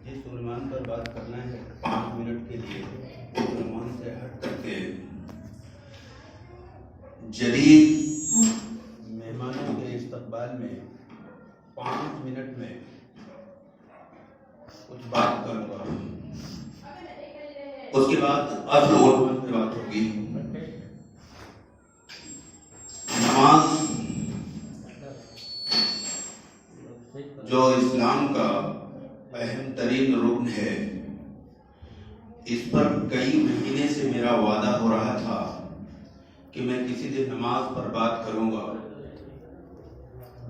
جس عنوان پر بات کرنا ہے 5 منٹ کے لیے، اس عنوان سے ہٹ کر کے جدید مہمانوں کے استقبال میں 5 منٹ میں کچھ بات کروں گا. اس کے بعد اصل عنوان پہ بات ہوگی. نماز جو اسلام کا اہم ترین رکن ہے، اس پر کئی مہینے سے میرا وعدہ ہو رہا تھا کہ میں کسی دن نماز پر بات کروں گا،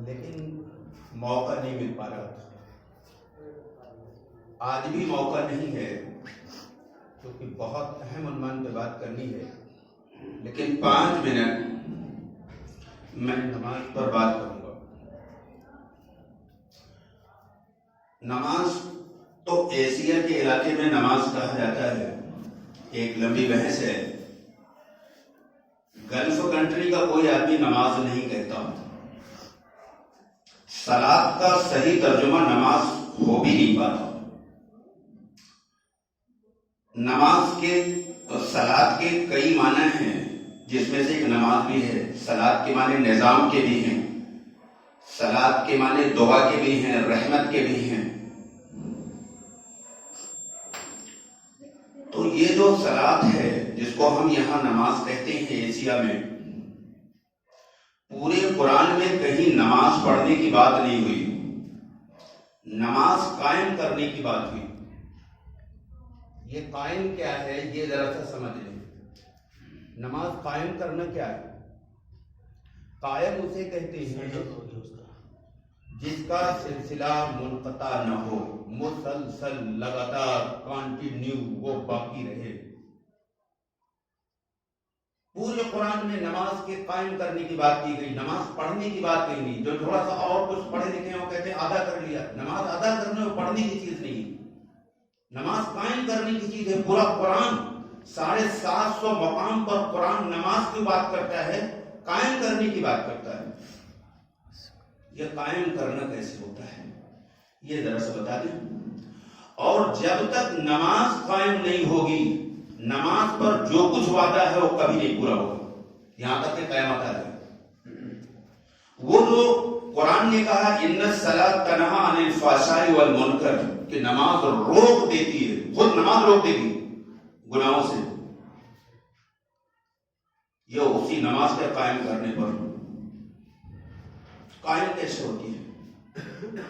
لیکن موقع نہیں مل پا رہا تھا. آج بھی موقع نہیں ہے کیونکہ بہت اہم عنوان پہ بات کرنی ہے، لیکن 5 منٹ میں نماز پر بات کروں گا. نماز تو ایشیا کے علاقے میں نماز کہا جاتا ہے، ایک لمبی بحث ہے. گلف کنٹری کا کوئی آدمی نماز نہیں کہتا. صلاۃ کا صحیح ترجمہ نماز ہو بھی نہیں پاتا. نماز کے صلاۃ کے کئی معنی ہیں، جس میں سے ایک نماز بھی ہے. صلاۃ کے معنی نظام کے بھی ہیں، صلاۃ کے معنی دعا کے بھی ہیں، رحمت کے بھی ہیں. تو یہ جو صلاۃ ہے جس کو ہم یہاں نماز کہتے ہیں ایشیا میں، پورے قرآن میں کہیں نماز پڑھنے کی بات نہیں ہوئی، نماز قائم کرنے کی بات ہوئی. یہ قائم کیا ہے یہ ذرا سا سمجھ لیں. نماز قائم کرنا کیا ہے؟ قائم اسے کہتے ہیں جس کا سلسلہ منقطع نہ ہو، مسلسل لگاتار کنٹینیو وہ باقی رہے. پورے قرآن میں نماز کے قائم کرنے کی بات کی گئی، نماز پڑھنے کی بات کہی نہیں. جو تھوڑا سا اور کچھ پڑھے لکھے ہیں وہ کہتے ہیں آدھا کر لیا. نماز ادا کرنے اور پڑھنے کی چیز نہیں، نماز قائم کرنے کی چیز ہے. پورا قرآن 750 مقام پر قرآن نماز کی بات کرتا ہے، قائم کرنے کی بات کرتا ہے. یہ قائم کرنا کیسے ہوتا ہے یہ ذرا سا بتا دیں. اور جب تک نماز قائم نہیں ہوگی، نماز پر جو کچھ وعدہ ہے وہ کبھی نہیں پورا ہوگا، یہاں تک کہ قیامت آ جائے. وہ جو قرآن نے کہا ان الصلاۃ تنہی عن الفحشاء والمنکر، کہ نماز روک دیتی ہے، خود نماز روک دے گی گناہوں سے. یہ اسی نماز کے قائم کرنے پر قائم کیسے ہوتی ہے؟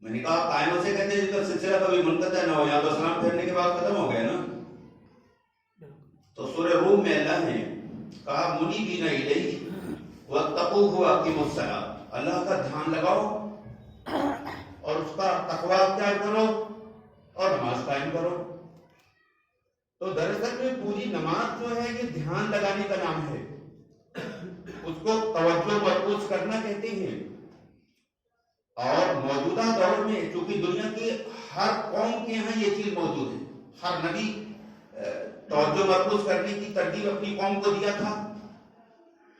میں نے کہا قائم اسے کہتے ہیں جس کا سلسلہ کبھی منقطع نہ ہو. یا تو سلام پھیرنے کے بعد ختم ہو گیا نا. تو سورہ روم میں اللہ نے کہا منیبین الیہ واتقوہ واقیموا الصلاۃ، اللہ کا دھیان لگاؤ اور اس کا تقوی اختیار کرو اور نماز قائم کرو. تو دراصل میں پوری نماز جو ہے یہ دھیان لگانے کا نام ہے، اس کو توجہ مرکوز کرنا کہتے ہیں. اور موجودہ دور میں چونکہ دنیا کی ہر قوم کے یہاں یہ چیز موجود ہے، ہر نبی توجہ مرکوز کرنے کی ترغیب اپنی قوم کو دیا تھا،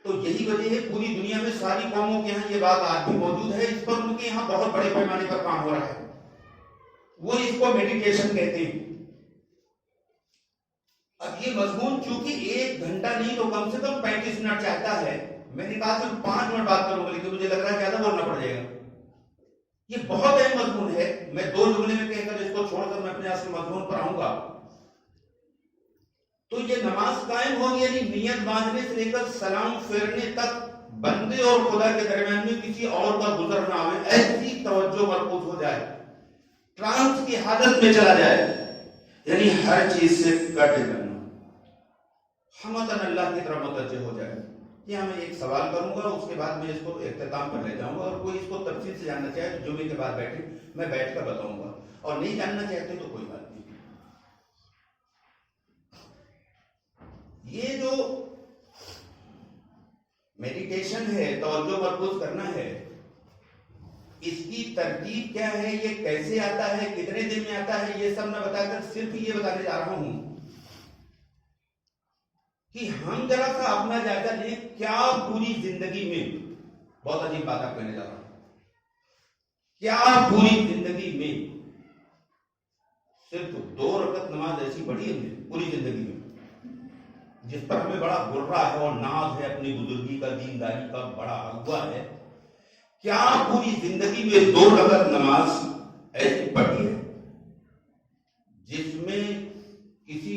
تو یہی وجہ ہے پوری دنیا میں ساری قوموں کے یہاں یہ بات آج بھی موجود ہے. اس پر ان کے یہاں بہت بڑے پیمانے پر کام ہو رہا ہے. وہ اس کو میڈیٹیشن کہتے ہیں. اب یہ مضمون چونکہ 1 گھنٹہ نہیں تو کم سے کم 35 منٹ چاہتا ہے. میں نے کہا صرف 5 منٹ بات کروں گا، لیکن مجھے لگ رہا ہے زیادہ بولنا پڑ جائے گا. یہ بہت اہم مضمون ہے. میں 2 جملے میں کہہ کر اس کو چھوڑ کر میں اپنے اصل مضمون پر آؤں گا. تو یہ نماز قائم ہوگی یعنی نیت باندھنے سے لے کر سلام پھیرنے تک بندے اور خدا کے درمیان میں کسی اور کا گزر نہ آئے، ایسی توجہ مرکوز ہو جائے، ٹرانس کی حالت میں چلا جائے، یعنی ہر چیز سے کٹ کرنا، ہمتاً اللہ کی طرف متوجہ ہو جائے. یہاں میں ایک سوال کروں گا، اس کے بعد میں اس کو اختتام پر لے جاؤں گا. اور کوئی اس کو تفصیل سے جاننا چاہے تو جمعے کے بعد بیٹھے میں بیٹھ کر بتاؤں گا، اور نہیں جاننا چاہتے تو کوئی بات نہیں. یہ جو میڈیٹیشن ہے، توجہ مرکوز کرنا ہے، اس کی ترتیب کیا ہے، یہ کیسے آتا ہے، کتنے دن میں آتا ہے، یہ سب میں بتا کر صرف یہ بتانے جا رہا ہوں کہ ہم ذرا سا اپنا جائزہ لیں. کیا پوری زندگی میں، بہت عجیب بات آپ کہنے جا رہا ہوں، کیا پوری زندگی میں صرف 2 رکعت نماز ایسی پڑھی ہم نے پوری زندگی میں جس پر ہمیں بڑا غرہ ہے اور ناز ہے اپنی بزرگی کا، دینداری کا بڑا ہوا ہے. کیا پوری زندگی میں 2 رکعت نماز ایسی پڑھی ہے جس میں کسی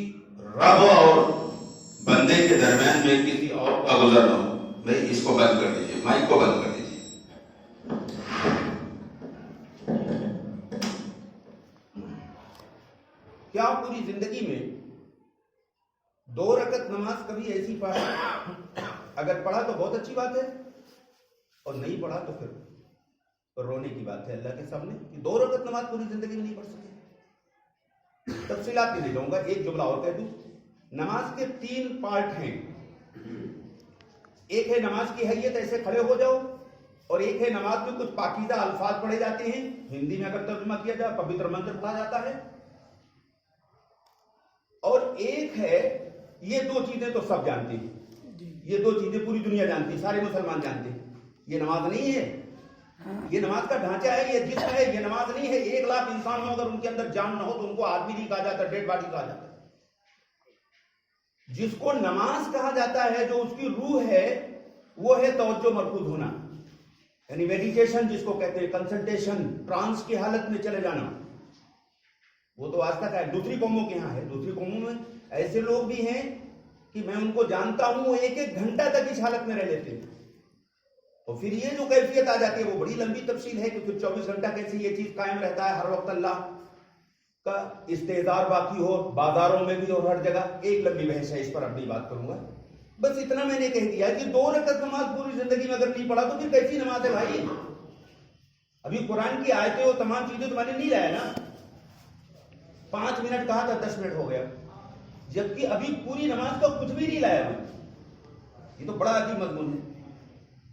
رب اور بندے کے درمیان میں کسی اور کا گزر نہ ہو؟ بھائی اس کو بند کر دیجیے، مائک کو بند کر دیجیے. کیا پوری زندگی میں 2 رکعت نماز کبھی ایسی پڑھا؟ اگر پڑھا تو بہت اچھی بات ہے، اور نہیں پڑھا تو پھر رونے کی بات ہے اللہ کے سامنے کہ 2 رکعت نماز پوری زندگی میں نہیں پڑھ سکے. تفصیلات میں لے جاؤں گا. ایک جملہ اور کہہ دوں، نماز کے 3 پارٹ ہیں. ایک ہے نماز کی حیت، ایسے کھڑے ہو جاؤ، اور ایک ہے نماز میں کچھ پاکیزہ الفاظ پڑھے جاتے ہیں، ہندی میں اگر ترجمہ کیا جائے پوتر منتر پڑھا جاتا ہے. اور ایک ہے، یہ 2 چیزیں تو سب جانتے ہیں، یہ 2 چیزیں پوری دنیا جانتی ہے، سارے مسلمان جانتے ہیں. یہ نماز نہیں ہے، یہ نماز کا ڈھانچہ ہے، یہ جسم ہے، یہ نماز نہیں ہے. 1 لاکھ انسان ہو، اگر ان کے اندر جان نہ ہو تو ان کو آدمی نہیں کہا جاتا، ڈیڈ باڈی کہا جاتا ہے. جس کو نماز کہا جاتا ہے، جو اس کی روح ہے، وہ ہے توجہ مرکوز ہونا، یعنی میڈیٹیشن جس کو کہتے ہیں، کنسنٹریشن، ٹرانس کی حالت میں چلے جانا. وہ تو آج تک ہے، دوسری قوموں کے ہاں ہے. دوسری قوموں میں ایسے لوگ بھی ہیں کہ میں ان کو جانتا ہوں، وہ 1 گھنٹہ تک اس حالت میں رہ لیتے ہیں. اور پھر یہ جو کیفیت آ جاتی ہے وہ بڑی لمبی تفصیل ہے کہ پھر 24 گھنٹہ کیسے یہ چیز قائم رہتا ہے، ہر وقت اللہ کا استحضار باقی ہو، بازاروں میں بھی اور ہر جگہ. ایک لمبی بحث ہے، اس پر اپنی بات کروں گا. بس اتنا میں نے کہہ دیا کہ 2 رکعت نماز پوری زندگی میں اگر نہیں پڑھا تو پھر کیسی نماز ہے بھائی؟ ابھی قرآن کی آیتیں اور تمام چیزیں تو میں نے نہیں لایا نا. 5 منٹ کہا تھا، 10 منٹ ہو گیا، جبکہ ابھی پوری نماز کا کچھ بھی نہیں لایا میں. یہ تو بڑا عجیب مضمون ہے.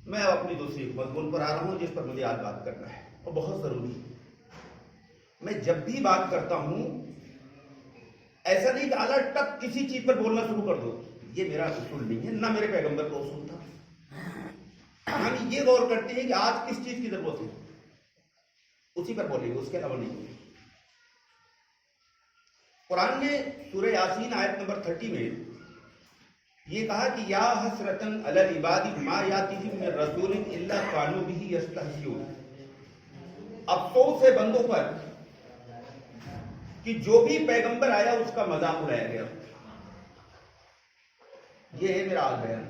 میں اب اپنی دوسری مضمون پر آ رہا ہوں جس پر مجھے آج بات کرنا ہے اور بہت ضروری ہے. میں جب بھی بات کرتا ہوں ایسا نہیں کہ اعلیٰ ٹک کسی چیز پر بولنا شروع کر دو، یہ میرا اصول نہیں ہے، نہ میرے پیغمبر کا اصول تھا. ہم یہ غور کرتے ہیں کہ آج کس چیز کی ضرورت ہے، اسی پر بولیں گے، اس کے علاوہ نہیں. قرآن نے سورہ یاسین آیت نمبر 30 میں یہ کہا کہ یا حسرتن علی العباد ما یاتیہم من رسول الا کانوا بہ یستہزئون. افسوس ہے بندوں پر کہ جو بھی پیغمبر آیا اس کا مذاق اڑایا گیا. یہ ہے میرا آج بیان.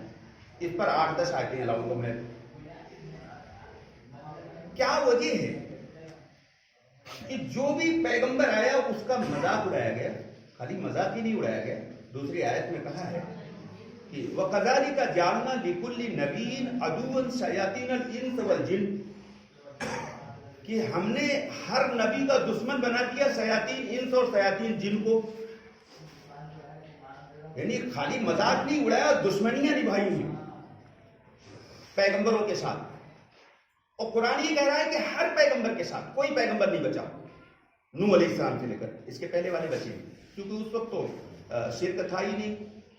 اس پر 8-10 آیتیں علاوہ کو میں کیا وجہ ہے کہ جو بھی پیغمبر آیا اس کا مذاق اڑایا گیا. خالی مذاق ہی نہیں اڑایا گیا، دوسری آیت میں کہا ہے کہ وَكَذَلِكَ جَعَلْنَا لِكُلِّ نَبِيٍّ عَدُوًّا شَيَاطِينَ الْإِنسِ وَالْجِنِّ، کہ ہم نے ہر نبی کا دشمن بنا دیا شیاطین انس اور شیاطین جن کو. یعنی خالی مذاق نہیں اڑایا، دشمنیاں نبھائی ہیں پیغمبروں کے ساتھ. اور قرآن یہ کہہ رہا ہے کہ ہر پیغمبر کے ساتھ، کوئی پیغمبر نہیں بچا نوح علیہ السلام سے لے کر اس کے پہلے والے بچے، کیونکہ اس وقت تو شرک تھا ہی نہیں،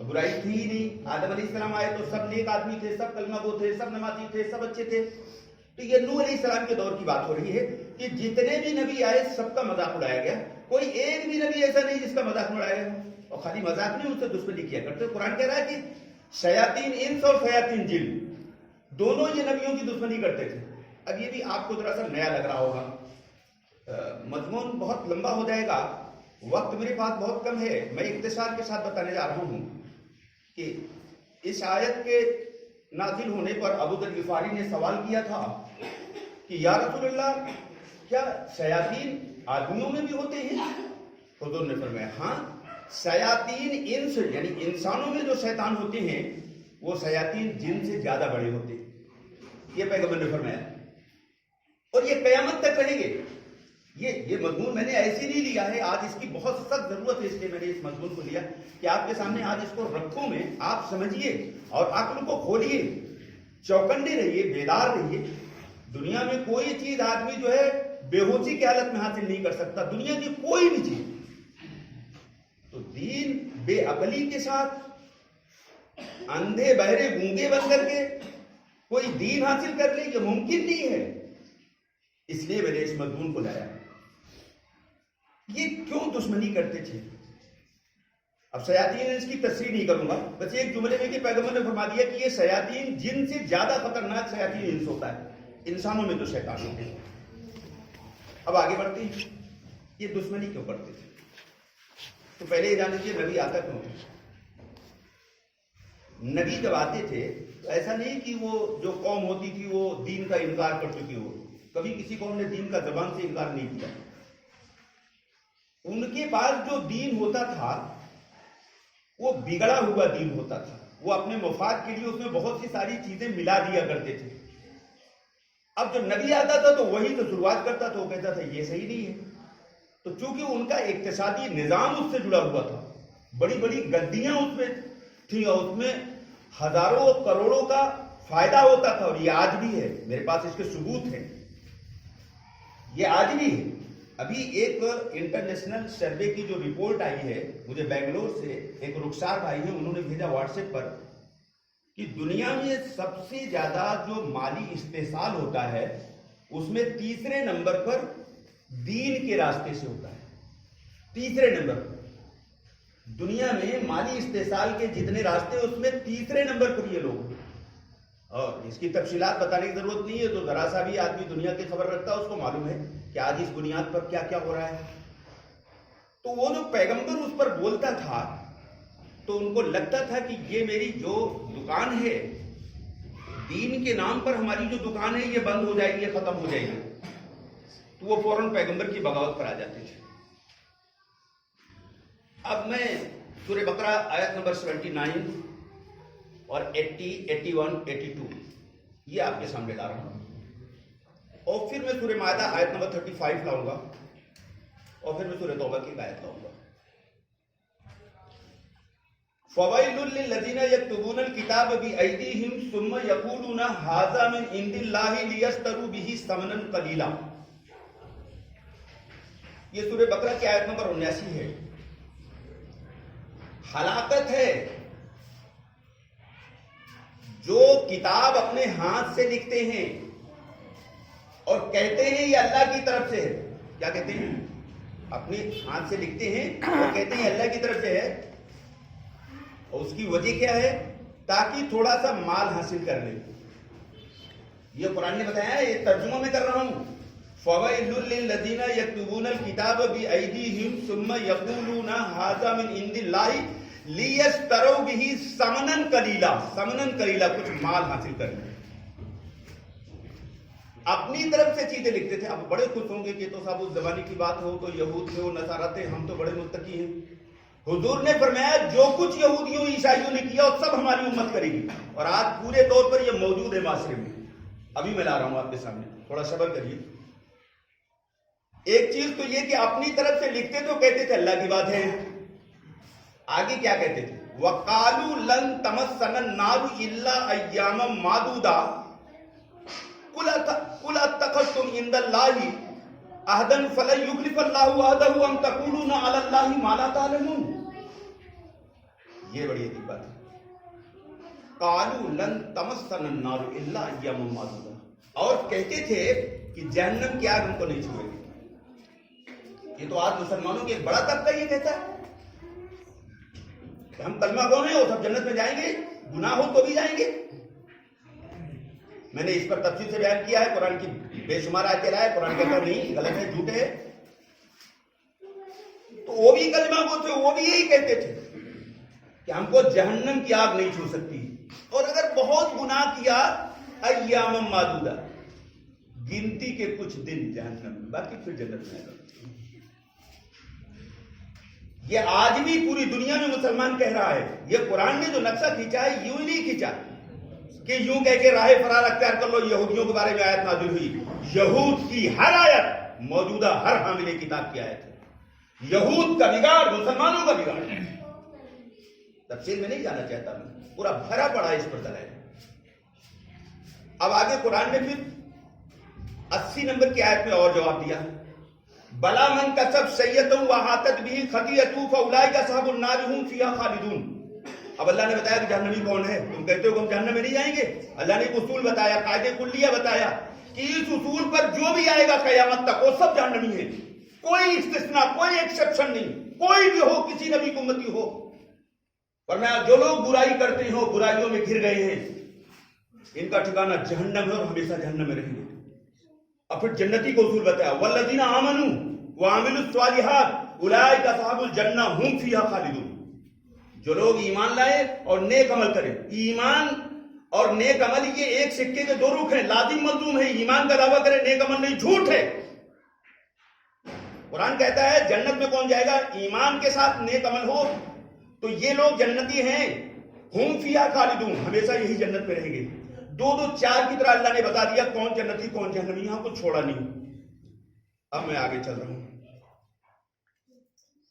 برائی تھی ہی نہیں. آدم علیہ السلام آئے تو سب نیک آدمی تھے، سب کلمہ گو تھے، سب نمازی تھے، سب اچھے تھے. تو یہ نوح علیہ السلام کے دور کی بات ہو رہی ہے کہ جتنے بھی نبی آئے سب کا مذاق اڑایا گیا. کوئی ایک بھی نبی ایسا نہیں جس کا مذاق اڑایا گیا. اور خالی مذاق نہیں، اس سے دشمنی کیا کرتے. قرآن کہہ رہا ہے کہ شیاطین انس اور شیاطین جن دونوں یہ نبیوں کی دشمنی کرتے تھے. اب یہ بھی آپ کو ذرا سا نیا لگ رہا ہوگا، مضمون بہت لمبا ہو جائے گا، وقت میرے پاس بہت کم ہے. میں اختصار کے ساتھ بتانے جا رہا ہوں کہ اس آیت کے نازل ہونے پر ابو ذر غفاری نے سوال کیا تھا کہ یا رسول اللہ، کیا شیاطین آدمیوں میں بھی ہوتے ہیں؟ حضور نے فرمایا ہاں، شیاطین انس یعنی انسانوں میں جو شیطان ہوتے ہیں وہ شیاطین جن سے زیادہ بڑے ہوتے ہیں. یہ پیغمبر نے فرمایا، اور یہ قیامت تک رہیں گے. یہ مضمون میں نے ایسے نہیں لیا ہے، آج اس کی بہت سخت ضرورت ہے، اس لیے میں نے اس مضمون کو لیا کہ آپ کے سامنے آج اس کو رکھوں میں آپ سمجھیے اور عقل کو کھولیے، چوکندے رہیے، بیدار رہیے. دنیا میں کوئی چیز آدمی جو ہے بے ہوشی کی حالت میں حاصل نہیں کر سکتا، دنیا کی کوئی بھی چیز. تو دین بے عقلی کے ساتھ اندھے بہرے گونگے بن کر کے کوئی دین حاصل کر لے، یہ ممکن نہیں ہے. اس لیے میں نے اس مضمون کو لایا یہ کیوں دشمنی کرتے تھے؟ اب شیاطین اس کی تصریح نہیں کروں گا، بس ایک جملے میں کہ پیغمبر نے فرما دیا کہ یہ شیاطین جن سے زیادہ خطرناک شیاطین انس ہوتا ہے، انسانوں میں تو شیطان ہوتے ہیں۔ اب آگے بڑھتے ہیں، یہ دشمنی کیوں کرتے تھے؟ تو پہلے یہ جان لیجیے نبی آتا کیوں تھا؟ نبی جب آتے تھے تو ایسا نہیں کہ وہ جو قوم ہوتی تھی وہ دین کا انکار کر چکی ہو، کبھی کسی قوم نے دین کا زبان سے انکار نہیں کیا۔ ان کے پاس جو دین ہوتا تھا وہ بگڑا ہوا دین ہوتا تھا، وہ اپنے مفاد کے لیے اس میں بہت سی ساری چیزیں ملا دیا کرتے تھے۔ اب جب نبی آتا تھا تو وہی تو شروعات کرتا تھا، وہ کہتا تھا یہ صحیح نہیں ہے۔ تو چونکہ ان کا اقتصادی نظام اس سے جڑا ہوا تھا، بڑی بڑی گدیاں اس میں تھیں اور اس میں ہزاروں کروڑوں کا فائدہ ہوتا تھا، اور یہ آج بھی ہے، میرے پاس اس کے ثبوت ہیں، یہ آج بھی ہے۔ ابھی ایک انٹرنیشنل سروے کی جو رپورٹ آئی ہے مجھے بنگلور سے، ایک رخسار بھائی ہیں، انہوں نے بھیجا واٹس ایپ پر کہ دنیا میں سب سے زیادہ جو مالی استحصال ہوتا ہے اس میں تیسرے نمبر پر دین کے راستے سے ہوتا ہے۔ تیسرے نمبر پر دنیا میں مالی استحصال کے جتنے راستے اس میں تیسرے نمبر پر یہ لوگ ہیں، اور اس کی تفصیلات بتانے کی ضرورت نہیں ہے، تو ذرا سا بھی آدمی دنیا کی خبر رکھتا ہے اس کو معلوم ہے کہ آج اس بنیاد پر کیا کیا ہو رہا ہے۔ تو وہ جو پیغمبر اس پر بولتا تھا تو ان کو لگتا تھا کہ یہ میری جو دکان ہے، دین کے نام پر ہماری جو دکان ہے یہ بند ہو جائے گی، یہ ختم ہو جائے گی، تو وہ فوراً پیغمبر کی بغاوت پر آ جاتے تھے۔ اب میں سورہ بقرہ آیت نمبر 79 اور 80، 81، 82 یہ آپ کے سامنے لا رہا ہوں، اور پھر میں سورہ مائدہ آیت نمبر 35 لاؤں گا، اور پھر میں سورہ توبہ کی آیت لاؤں گا۔ فَوَيْلٌ لِّلَّذِينَ يَكْتُبُونَ الْكِتَابَ بِأَيْدِيهِمْ ثُمَّ يَقُولُونَ هَٰذَا مِنْ عِندِ اللَّهِ لِيَشْتَرُوا بِهِ ثَمَنًا قَلِيلًا۔ یہ سورہ بقرہ کی آیت نمبر 79 ہے۔ ہلاکت ہے جو کتاب اپنے ہاتھ سے لکھتے ہیں اور کہتے ہیں یہ اللہ کی طرف سے ہے۔ کیا کہتے ہیں؟ اپنے ہاتھ سے لکھتے ہیں اور کہتے ہیں اللہ کی طرف سے ہے، اور اس کی وجہ کیا ہے؟ تاکہ تھوڑا سا مال حاصل کر لیں۔ یہ قرآن نے بتایا ہے، یہ ترجمہ میں کر رہا ہوں۔ فَوَيْلٌ لِّلَّذِينَ يَكْتُبُونَ الْكِتَابَ بِأَيْدِيهِمْ ثُمَّ يَقُولُونَ هَٰذَا مِنْ عِندِ اللَّهِ لِيَشْتَرَوْا بِهِ ثَمَنًا قَلِيلًا، ثَمَنًا قَلِيلًا، کچھ مال حاصل کر لیں۔ اپنی طرف سے چیزیں لکھتے تھے۔ اب بڑے خوش ہوں گے کہ تو صاحب اس زمانے کی بات ہو تو یہود تھے، وہ نصارہ تھے، ہم تو بڑے متقی ہیں۔ حضور نے فرمایا جو کچھ یہودیوں عیسائیوں نے کیا وہ سب ہماری امت کرے گی، اور آج پورے طور پر یہ موجود ہے معاشرے میں۔ ابھی میں لا رہا ہوں آپ کے سامنے، تھوڑا صبر کریے۔ ایک چیز تو یہ کہ اپنی طرف سے لکھتے تو کہتے تھے اللہ کی بات ہے، آگے کیا کہتے تھے؟ وَقَالُوا لَن تَمَسَّنَا النَّارُ إِلَّا أَيَّامًا مَّعْدُودَةً قُلْ أَتَّخَذْتُمْ عِندَ اللَّهِ عَهْدًا فَلَن يُخْلِفَ اللَّهُ عَهْدَهُ أَمْ تَقُولُونَ عَلَى اللَّهِ مَا لَا تَعْلَمُونَ۔ یہ بڑی عجیب بات ہے۔ قَالُوا لَن تَمَسَّنَا النَّارُ إِلَّا أَيَّامًا مَّعْدُودَةً، اور کہتے تھے کہ جہنم کی آگ ہم کو نہیں چھوئے گی۔ یہ تو آج مسلمانوں کے ایک بڑا طبقہ یہ کہتا ہے کہ ہم کلمہ گو ہیں اور سب جنت میں جائیں گے، گناہ ہو تو بھی جائیں گے۔ میں نے اس پر تفصیل سے بیان کیا ہے، قرآن کی بے شمار آیتیں لائے، قرآن کہتا نہیں، غلط ہے، جھوٹ ہے۔ تو وہ بھی کلمہ گو تھے، وہ بھی یہی کہتے تھے کہ ہم کو جہنم کی آگ نہیں چھو سکتی، اور اگر بہت گناہ کیا ایام معدودہ، گنتی کے کچھ دن جہنم میں، باقی پھر جنت میں آئے گا۔ یہ آج بھی پوری دنیا میں مسلمان کہہ رہا ہے۔ یہ قرآن نے جو نقشہ کھینچا ہے یوں ہی نہیں کھینچا کہ یوں کہہ کے راہ فرار اختیار کر لو، یہودیوں کے بارے میں آیت نازل ہوئی۔ یہود کی ہر آیت موجودہ ہر حامل کتاب کی آیت ہے۔ یہود کا بگاڑ مسلمانوں کا بگاڑ ہے۔ تفصیل میں نہیں جانا چاہتا، میں پورا بھرا پڑا ہے اس پر دلائل۔ اب آگے قرآن نے پھر 80 نمبر کی آیت میں اور جواب دیا، بلا من کسب سیئۃ وحاطت بہ خطیئۃ فاولئک اصحاب النار هم فیہا خالدون۔ اب اللہ نے بتایا کہ جہنمی کون ہے، تم کہتے ہو کہ ہم جہنم میں نہیں جائیں گے۔ اللہ نے ایک اصول بتایا، قاعدہ کلیہ بتایا کہ اس اصول پر جو بھی آئے گا قیامت تک وہ سب جہنمی ہیں۔ कोई इस्तिस्ना, कोई एक्सेप्शन नहीं, कोई भी हो, किसी नबी की उम्मती हो। वरना जो लोग बुराई करते हो, बुराइयों में घिर गए हैं, इनका ठिकाना जहन्नम है और हमेशा जहन्नम में रहेंगे। और फिर जन्नती को उसूल बताया, वल्लज़ीना आमनू व आमिलुस स्वालिहात उलाइका असहाबुल जन्नह हुम फीहा खालिदून। जो लोग ईमान लाए और नेक अमल करें, ईमान और नेक अमल ये एक सिक्के के दो रुख हैं, लाजिम मलजूम है। ईमान का दावा करे, नेक अमल नहीं, झूठ है। कुरान कहता है जन्नत में कौन जाएगा? ईमान के साथ नेक अमल हो तो ये लोग जन्नती हैं। हुम फीहा खालिदून, हमेशा यही जन्नत में रहेंगे। दो दो चार की तरह अल्लाह ने बता दिया कौन जन्नती कौन जहन्नमी, यहां कुछ छोड़ा नहीं। अब मैं आगे चल रहा हूं।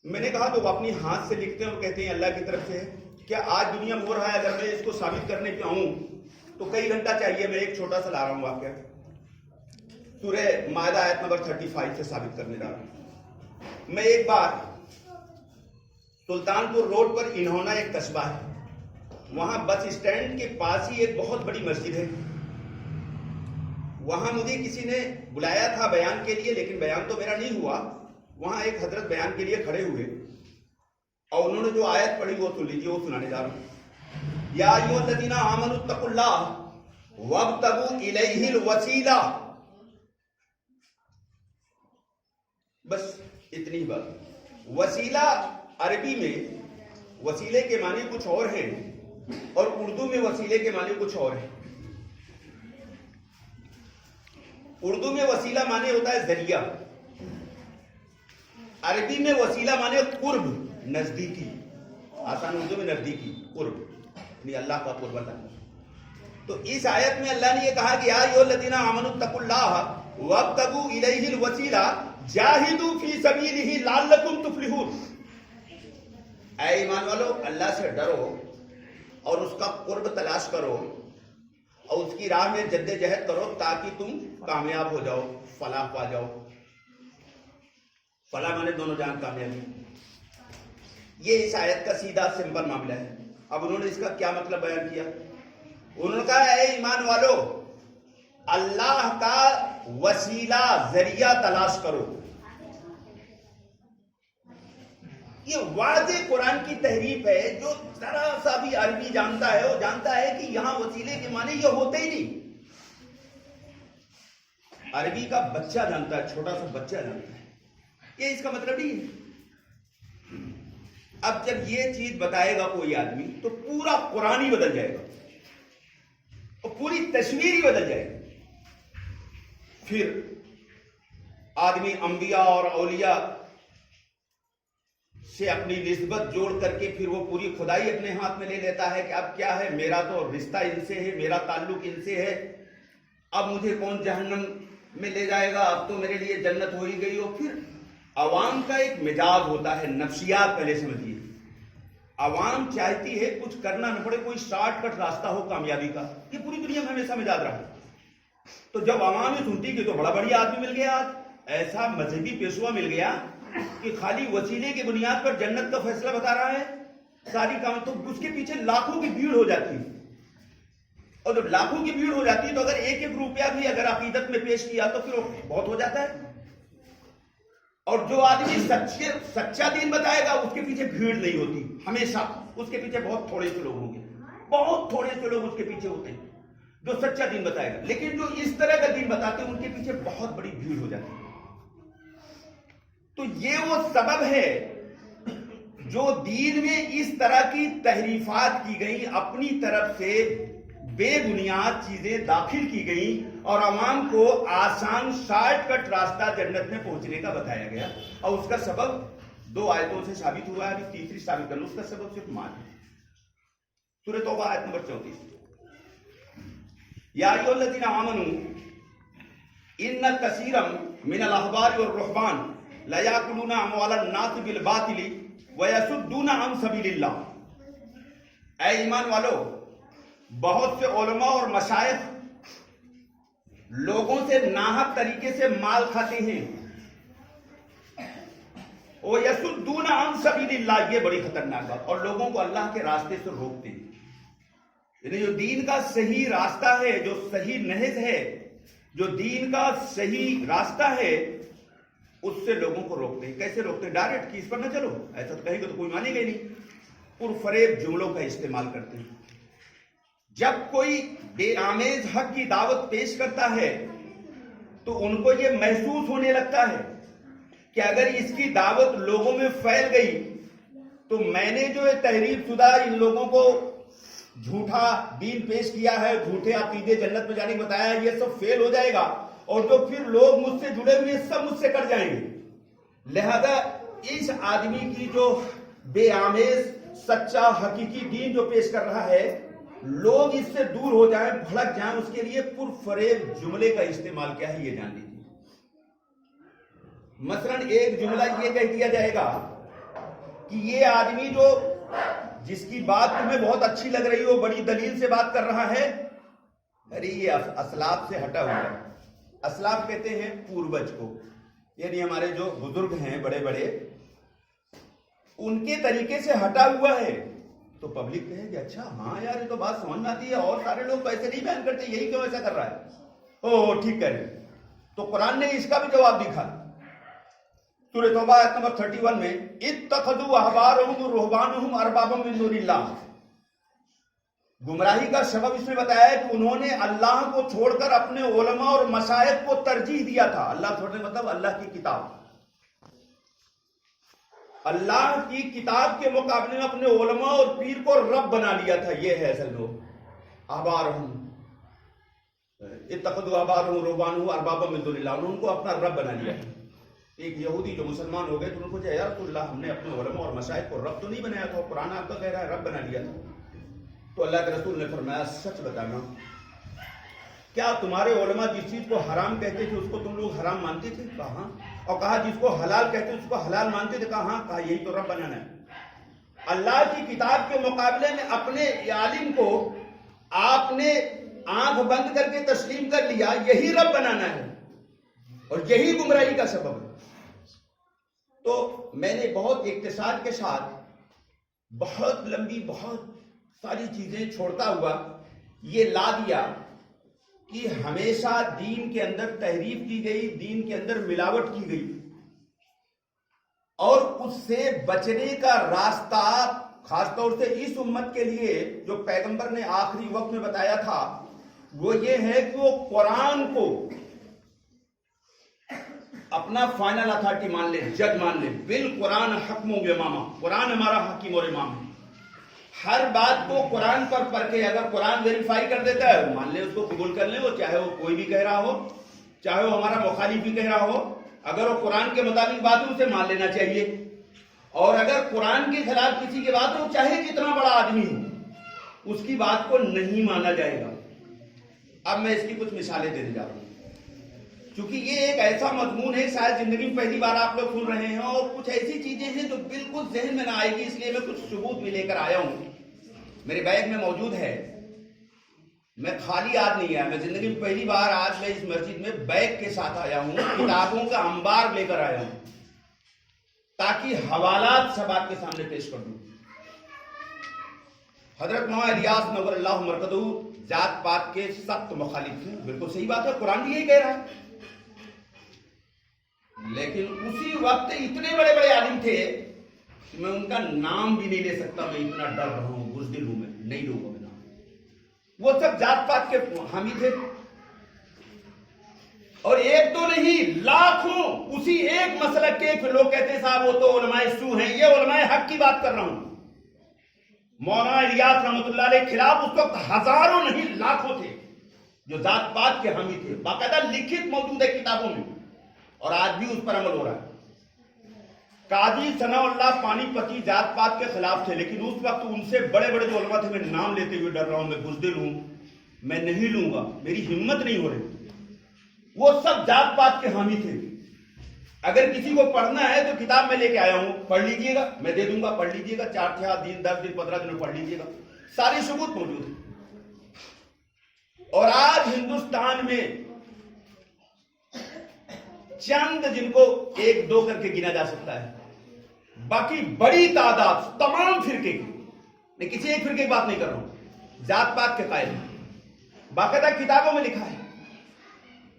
मैंने कहा तो वो अपनी हाथ से लिखते हैं और कहते हैं अल्लाह की तरफ से है। क्या आज दुनिया में हो रहा है? अगर मैं इसको साबित करने पे आऊं तो कई घंटा चाहिए। मैं एक छोटा सा ला रहा हूं वाक्य, सूरह माइदा आयत नंबर 35 से साबित करने जा रहा हूं। मैं एक बार सुल्तानपुर रोड पर इन्होंना एक कस्बा है, वहां बस स्टैंड के पास ही एक बहुत बड़ी मस्जिद है। वहां मुझे किसी ने बुलाया था बयान के लिए, लेकिन बयान तो मेरा नहीं हुआ। वहां एक हजरत बयान के लिए खड़े हुए और उन्होंने जो आयत पढ़ी वो सुन लीजिए, वो सुनाने जा रहा हूं। या अय्युहल्लज़ीना आमनुत्तकुल्लाह वब्तगू इलैहिल वसीला। बस इतनी ही बात। वसीला अरबी में वसीले के माने कुछ और हैं और उर्दू में वसीले के माने कुछ और है। उर्दू में वसीला माने होता है जरिया, अरबी में वसीला माने कुर्ब, नजदीकी। आसान उर्दू में नजदीकी, कुर्ब, यानी अल्लाह का कुर्ब अल्लाह। तो इस आयत में अल्लाह ने ये कहा कि या अय्युहल्लज़ीना आमनुत्तकुल्लाह वब्तगू इलैहिल वसीला जाहिदू फी सबीलिही लअल्लकुम तुफ्लिहून। ऐ ईमान वालो, अल्लाह से डरो और उसका कुर्ब तलाश करो और उसकी राह में जद्दोजहद करो ताकि तुम कामयाब हो जाओ, फलाह पा जाओ। फलाह माने दोनों जान कामयाबी। ये इस आयत का सीधा सिंपल मामला है। अब उन्होंने इसका क्या मतलब बयान किया? उन्होंने कहा ऐ ईमान वालो, अल्लाह का वसीला जरिया तलाश करो। ये वाज़े कुरान की तहरीफ है। जो जरा सा भी अरबी जानता है वो जानता है कि यहां वसीले के माने ये होते ही नहीं। अरबी का बच्चा जानता है, छोटा सा बच्चा जानता है, ये इसका मतलब नहीं है। अब जब ये चीज बताएगा कोई आदमी तो पूरा कुरान ही बदल जाएगा और पूरी तस्वीर ही बदल जाएगी। फिर आदमी अंबिया और औलिया से अपनी निस्बत जोड़ करके फिर वो पूरी खुदाई अपने हाथ में ले लेता है कि अब क्या है, मेरा तो रिश्ता इनसे है, मेरा ताल्लुक इनसे है, अब मुझे कौन जहन्नम में ले जाएगा, अब तो मेरे लिए जन्नत हो ही गई हो। फिर अवाम का एक मिजाज होता है, नफ्सियात पहले समझिए। अवाम चाहती है कुछ करना न पड़े, कोई शॉर्टकट रास्ता हो कामयाबी का। ये पूरी दुनिया में हमेशा मिजाज रहा है। तो जब अवाम ने सुनती कि तो बड़ा बढ़िया आदमी मिल गया, आज ऐसा मजहबी पेशवा मिल गया कि खाली वसीले की बुनियाद पर जन्नत का फैसला बता रहा है, सारी काम, तो उसके पीछे लाखों की भीड़ हो जाती है। और जब लाखों की भीड़ हो जाती है तो अगर एक एक रुपया भी अगर अकीदत में पेश किया तो फिर बहुत हो जाता है। और जो आदमी सच्चा दीन बताएगा उसके पीछे भीड़ नहीं होती, हमेशा उसके पीछे बहुत थोड़े से लोग होंगे, बहुत थोड़े से लोग उसके पीछे होते हैं जो सच्चा दीन बताएगा। लेकिन जो इस तरह का दीन बताते हैं उनके पीछे बहुत बड़ी भीड़ हो जाती है। तो ये वो सबब है जो दीन में इस तरह की तहरीफात की गई, अपनी तरफ से बेबुनियाद चीजें दाखिल की गई और अवाम को आसान शॉर्टकट रास्ता जन्नत में पहुंचने का बताया गया। और उसका सबब दो आयतों से साबित हुआ है, अभी तीसरी साबित कर लो। उसका सबब सिर्फ मान है। सूरह तौबा आयत नंबर 34, या अय्युहल्लज़ीना आमनू इन्ना कसीरम मिनल अहबारी वर रुहबान ला याकुलूना अमवालन नास बिल बातिली व यसुद्दूना अन सबीलिल्लाह। ऐ ईमान वालो, बहुत से उलमा और मशाइख लोगों से नाहक तरीके से माल खाते हैं। ओ यसुद्दूना अन सबीलिल्लाह, ये बड़ी खतरनाक बात, और लोगों को अल्लाह के रास्ते से रोकते हैं। यानी जो दीन का सही रास्ता है, जो सही नहज है, जो दीन का सही रास्ता है, उससे लोगों को रोकते हैं। कैसे रोकते हैं? डायरेक्ट कि इस पर न चलो, ऐसा तो कहेंगे तो कोई मानेगा ही नहीं। पुरफरेब जुमलों का इस्तेमाल करते हैं। जब कोई बेआमेज हक की दावत पेश करता है तो उनको ये महसूस होने लगता है कि अगर इसकी दावत लोगों में फैल गई तो मैंने जो ये तहरीर शुदा इन लोगों को झूठा दीन पेश किया है, झूठे अकीदे जन्नत में जाने को बताया है, ये सब फेल हो जाएगा और जो फिर लोग मुझसे जुड़े हुए सब मुझसे कट जाएंगे। लिहाजा इस आदमी की जो बेआमेज सच्चा हकीकी दीन जो पेश कर रहा है, लोग इससे दूर हो जाएं, भड़क जाएं, उसके लिए पुरफरेब जुमले का इस्तेमाल क्या है ये जान लीजिए। मसलन एक जुमला ये कह दिया जाएगा कि ये आदमी जो जिसकी बात तुम्हें बहुत अच्छी लग रही हो, बड़ी दलील से बात कर रहा है, अरे ये असलाफ से हटा हुआ है। असलाफ कहते हैं पूर्वज को, यानी हमारे जो बुजुर्ग हैं बड़े बड़े, उनके तरीके से हटा हुआ है। तो पब्लिक कहेगी अच्छा हाँ यार ये तो बात समझ में आती है, और सारे लोग तो ऐसे नहीं बयान करते, यही क्यों ऐसा कर रहा है? ओह ठीक कह रहे। तो कुरान ने इसका भी जवाब दिखा। सूरह तौबा आयत नंबर 31 में इत्तखज़ू अहबारहुम व रुहबानहुम अरबाबम मिन दुनिल्लाह, गुमराही का सबब इसमें बताया है कि उन्होंने अल्लाह को छोड़कर अपने उलमा और मशाइख को तरजीह दिया था। अल्लाह छोड़ने मतलब अल्लाह की किताब, अल्लाह की किताब के मुकाबले में अपने उलमा और पीर को रब बना लिया था। ये है असल लोग अहबारहुम इत्तखज़ू अहबारहुम रुहबानहुम अरबाबम मिन दुनिल्लाह, उनको अपना रब बना लिया। एक यहूदी जो मुसलमान हो गए तो उनको या रसूलल्लाह हमने अपने उलमा और मशाइख को रब तो नहीं बनाया था, कुरान आपका कह रहा है रब बना लिया था। तो अल्लाह के रसूल ने फरमाया सच बताना, क्या तुम्हारे उलमा जिस चीज को हराम कहते थे उसको तुम लोग हराम मानते थे? कहा। और कहा जिसको हलाल कहते उसको हलाल मानते थे? कहा। कहा यही तो रब बनाना है। अल्लाह की किताब के मुकाबले में अपने आलिम को आपने आंख बंद करके तस्लीम कर लिया, यही रब बनाना है और यही गुमराही का सबब है। तो मैंने बहुत इख्तिसार के साथ बहुत लंबी बहुत सारी चीजें छोड़ता हुआ ये ला दिया कि हमेशा दीन के अंदर तहरीफ की गई, दीन के अंदर मिलावट की गई, और उससे बचने का रास्ता खासतौर से इस उम्मत के लिए जो पैगंबर ने आखिरी वक्त में बताया था वो ये है कि वो कुरान को अपना फाइनल अथॉरिटी मान ले, जज मान ले। बिल कुरान हकमो इमामा, कुरान हमारा हकीम और इमाम है। हर बात को कुरान पर परखे, अगर कुरान वेरीफाई कर देता है मान ले, उसको कबूल कर ले, वो चाहे वो कोई भी कह रहा हो, चाहे वो हमारा मुखालिफ भी कह रहा हो, अगर वो कुरान के मुताबिक बात है उसे मान लेना चाहिए। और अगर कुरान के खिलाफ किसी की बात हो, चाहे जितना बड़ा आदमी हो, उसकी बात को नहीं माना जाएगा। अब मैं इसकी कुछ मिसालें देने जा रहा हूं, क्योंकि ये एक ऐसा मजमून है शायद जिंदगी में पहली बार आप लोग सुन रहे हैं, और कुछ ऐसी चीजें हैं जो बिल्कुल जहन में ना आएगी, इसलिए मैं कुछ सबूत भी लेकर आया हूं। मेरे बैग में मौजूद है, मैं खाली आज नहीं आया, मैं जिंदगी में पहली बार आज मैं इस मस्जिद में बैग के साथ आया हूं, किताबों का अंबार लेकर आया हूं, ताकि हवालात सब आपके सामने पेश कर दूं। हजरत मौलाना इलियास नव्वरल्लाहु मरकदहू जात पात के सख्त मुखालिफ हैं, बिल्कुल सही बात है, कुरान भी यही कह रहा है। लेकिन उसी वक्त इतने बड़े बड़े आलिम थे कि मैं उनका नाम भी नहीं ले सकता, मैं इतना डर रहा हूं, बुज़दिल हूं, मैं नहीं लूंगा मैं नाम। वो सब जात पात के हामी थे, और एक तो नहीं लाखों उसी एक मसलक के लोग कहते साहब वो तो उलमाए सू हैं, ये उलमाए हक की बात कर रहा हूं। मौलाना इलियास रहमतुल्लाह अलैह खिलाफ उस वक्त हजारों नहीं लाखों थे जो जात पात के हामी थे, बाकायदा लिखित मौजूद है किताबों में, और आज भी उस पर अमल हो रहा है। काजी सनाउल्लाह पानीपती जात पात के खिलाफ थे, लेकिन उस वक्त उनसे बड़े बड़े जो उलमा थे, मैं नाम लेते हुए डर रहा हूं, मैं बुज़दिल हूं, मैं नहीं लूंगा, मेरी हिम्मत नहीं हो रही। वो सब जात पात के हामी थे। अगर किसी को पढ़ना है तो किताब में लेके आया हूं, पढ़ लीजिएगा, मैं दे दूंगा, पढ़ लीजिएगा, 4 दिन 10 दिन 15 दिन में पढ़ लीजिएगा, सारे सबूत मौजूद है। और आज हिंदुस्तान में चंद जिनको 1-2 करके गिना जा सकता है, बाकी बड़ी तादाद तमाम फिरके की, मैं किसी एक फिरके की बात नहीं कर रहा हूं, जात पात के कायल, बाकायदा किताबों में लिखा है।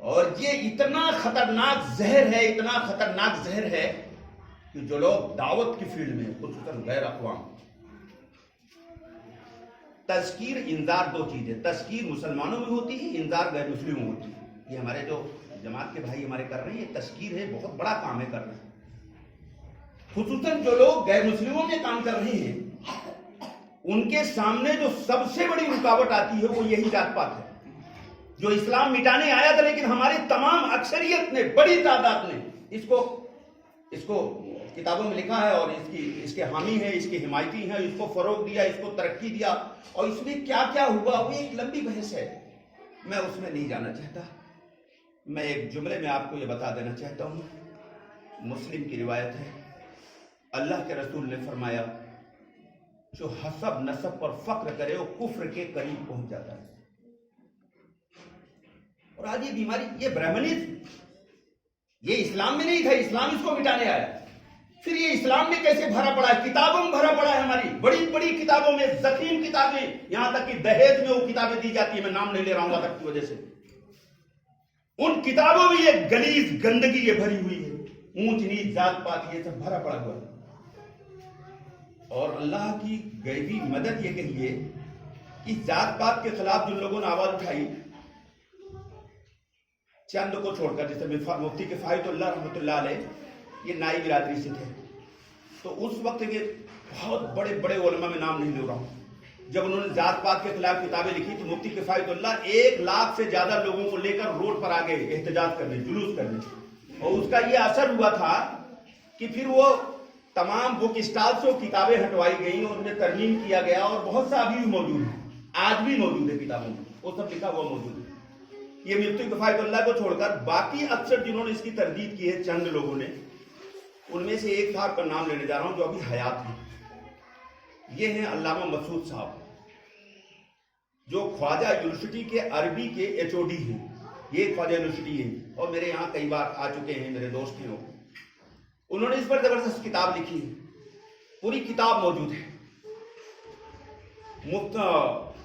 اور یہ اتنا خطرناک زہر ہے، اتنا خطرناک زہر ہے کہ جو لوگ دعوت کی فیلڈ میں، خصوصاً غیر اقوام، تذکیر انذار دو چیزیں، تذکیر مسلمانوں میں ہوتی ہے، انذار غیر مسلموں میں ہوتی ہے۔ یہ ہمارے جو جماعت کے بھائی ہمارے کر رہے ہیں، یہ تذکیر ہے، بہت بڑا کام ہے کر رہے ہیں۔ خصوصاً جو لوگ غیر مسلموں میں کام کر رہے ہیں، ان کے سامنے جو سب سے بڑی رکاوٹ آتی ہے وہ یہی ذات پات ہے، جو اسلام مٹانے آیا تھا، لیکن ہماری تمام اکثریت نے، بڑی تعداد نے اس کو کتابوں میں لکھا ہے اور اس کے حامی ہیں، اس کے حمایتی ہیں، اس کو فروغ دیا، اس کو ترقی دیا، اور اس میں کیا کیا ہوا وہ ایک لمبی بحث ہے، میں اس میں نہیں جانا چاہتا۔ میں ایک جملے میں آپ کو یہ بتا دینا چاہتا ہوں، مسلم کی روایت ہے، اللہ کے رسول نے فرمایا جو حسب نسب پر فخر کرے وہ کفر کے قریب پہنچ جاتا ہے۔ اور آج یہ بیماری، یہ برہمنزم، یہ اسلام میں نہیں تھا، اسلام اس کو مٹانے آیا۔ پھر یہ اسلام میں کیسے بھرا پڑا ہے؟ کتابوں میں بھرا پڑا ہے، ہماری بڑی بڑی کتابوں میں، ضخیم کتابیں، یہاں تک کہ دہیج میں وہ کتابیں دی جاتی ہیں، میں نام نہیں لے رہا ہوں ادب کی وجہ سے۔ ان کتابوں میں یہ غلیظ گندگی یہ بھری ہوئی ہے، اونچ نیچ ذات پات یہ سب بھرا پڑا ہوا ہے۔ اور اللہ کی غیبی مدد یہ کہیے کہ ذات پات کے خلاف جن لوگوں نے آواز اٹھائی، چند کو چھوڑ کر، جیسے مفتی کفایت اللہ رحمۃ اللہ علیہ، یہ نائی برادری سے تھے، تو اس وقت کے بہت بڑے بڑے علماء میں نام نہیں لے رہا ہوں، جب انہوں نے ذات پات کے خلاف کتابیں لکھی تو مفتی کفایت اللہ 1 لاکھ سے زیادہ لوگوں کو لے کر روڈ پر آ گئے احتجاج کرنے، جلوس کرنے، اور اس کا یہ اثر ہوا تھا کہ پھر وہ تمام بک اسٹال سے وہ کتابیں ہٹوائی گئیں اور انہیں ترمیم کیا گیا، اور بہت سا ابھی بھی موجود ہے، آج بھی موجود ہے کتابوں میں، وہ سب لکھا ہوا موجود ہے۔ یہ مفتی کفایت اللہ کو چھوڑ کر باقی اکثر جنہوں نے اس کی تردید کی ہے، چند لوگوں نے، ان میں سے ایک صاحب کا نام لینے جا رہا ہوں جو ابھی حیات ہیں، یہ ہیں علامہ مسعود صاحب، جو خواجہ یونیورسٹی کے عربی کے HOD ہیں، یہ خواجہ یونیورسٹی ہے اور میرے یہاں کئی بار آ چکے ہیں، میرے دوست ہیں وہ۔ انہوں نے اس پر زبردست کتاب لکھی ہے، پوری کتاب موجود ہے۔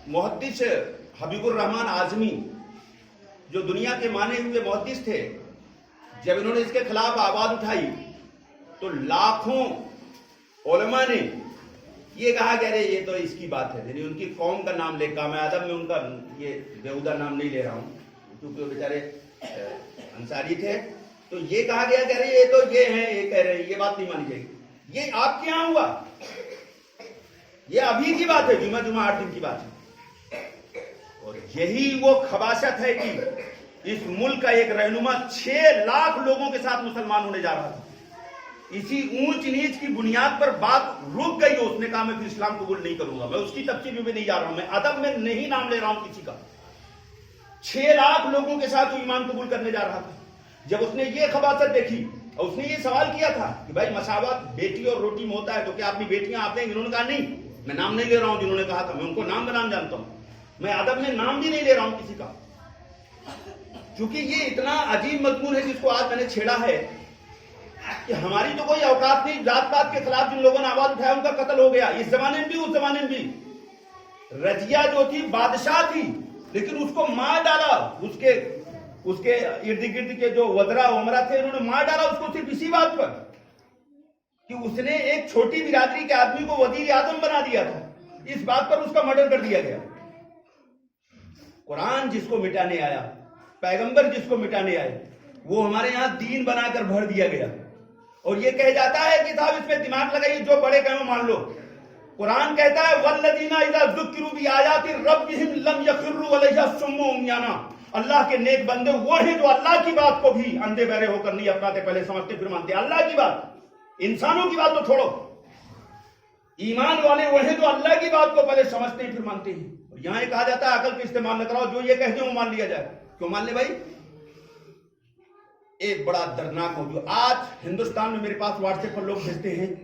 محدث حبیب الرحمن اعظمی جو دنیا کے مانے ہوئے محدث تھے، جب انہوں نے اس کے خلاف آواز اٹھائی تو لاکھوں علماء نے یہ کہا کہ ارے یہ تو اس کی بات ہے، یعنی ان کی قوم کا نام لے کر، میں ادب میں ان کا یہ بیہودہ نام نہیں لے رہا ہوں کیونکہ وہ بیچارے انصاری تھے، تو یہ کہا گیا کہ ارے یہ تو یہ ہیں، یہ کہہ رہے ہیں، یہ بات نہیں مانی جائے گی۔ یہ آپ کے یہاں ہوا، یہ ابھی کی بات ہے، جمعہ 8 دن کی بات ہے۔ اور یہی وہ خباثت ہے کہ اس ملک کا ایک رہنما 6 لاکھ لوگوں کے ساتھ مسلمان ہونے جا رہا تھا، اسی اونچ نیچ کی بنیاد پر بات رک گئی، اس نے کہا میں پھر اسلام قبول نہیں کروں گا۔ میں اس کی تفصیل میں نہیں جا رہا ہوں، میں ادب میں نہیں نام لے رہا ہوں کسی کا۔ 6 لاکھ لوگوں کے ساتھ وہ ایمان قبول کرنے جا رہا تھا۔ جب اس نے یہ خباثت دیکھی اور اس نے یہ سوال کیا تھا کہ بھائی مساوات بیٹی اور روٹی میں ہوتا ہے تو کیا اپنی بیٹیاں آپ دیں گے؟ انہوں نے کہا نہیں، میں نام نہیں لے رہا ہوں، جنہوں نے کہا تھا میں ان کو نام بنام جانتا ہوں، میں ادب میں نام بھی نہیں لے رہا ہوں کسی کا، چونکہ یہ اتنا عجیب مضمون ہے جس کو آج میں نے چھیڑا ہے کہ ہماری تو کوئی اوقات نہیں، ذات پات کے خلاف جن لوگوں نے آواز اٹھایا ان کا قتل ہو گیا، اس زمانے میں بھی اس زمانے میں بھی۔ رضیہ جو تھی بادشاہ تھی، لیکن اس کو مار ڈالا، اس کے ارد گرد کے جو وزراء عمرہ تھے انہوں نے مار ڈالا اس کو صرف اسی بات پر کہ اس نے ایک چھوٹی برادری کے آدمی کو وزیر اعظم بنا دیا تھا، اس بات پر اس کا مرڈر کر دیا گیا۔ قرآن جس کو مٹانے آیا، پیغمبر جس کو مٹانے آئے، وہ ہمارے یہاں دین بنا کر بھر دیا گیا، اور یہ کہہ جاتا ہے کہ صاحب اس میں دماغ لگائیے، جو بڑے کہیں مان لو۔ قرآن کہتا ہے وَالَّذِينَ إِذَا ذُكِّرُوا بِآيَاتِ رَبِّهِمْ لَمْ يَخِرُّوا عَلَيْهَا صُمٌّ عُمْيَانًا۔ اللہ کے نیک بندے وہ ہیں جو اللہ کی بات کو بھی اندھے بہرے ہو کر نہیں اپناتے، پہلے سمجھتے پھر مانتے۔ اللہ کی بات، انسانوں کی بات تو چھوڑو، ایمان والے وہ ہیں جو اللہ کی بات کو پہلے سمجھتے ہیں پھر مانتے ہیں۔ اور یہاں یہ کہا جاتا ہے عقل کا استعمال نہ کراؤ، جو یہ کہتے ہیں وہ مان لیا جائے۔ کیوں مان لے بھائی؟ ایک بڑا دردناک موضوع آج ہندوستان میں میرے پاس واٹس ایپ پر لوگ بھیجتے ہیں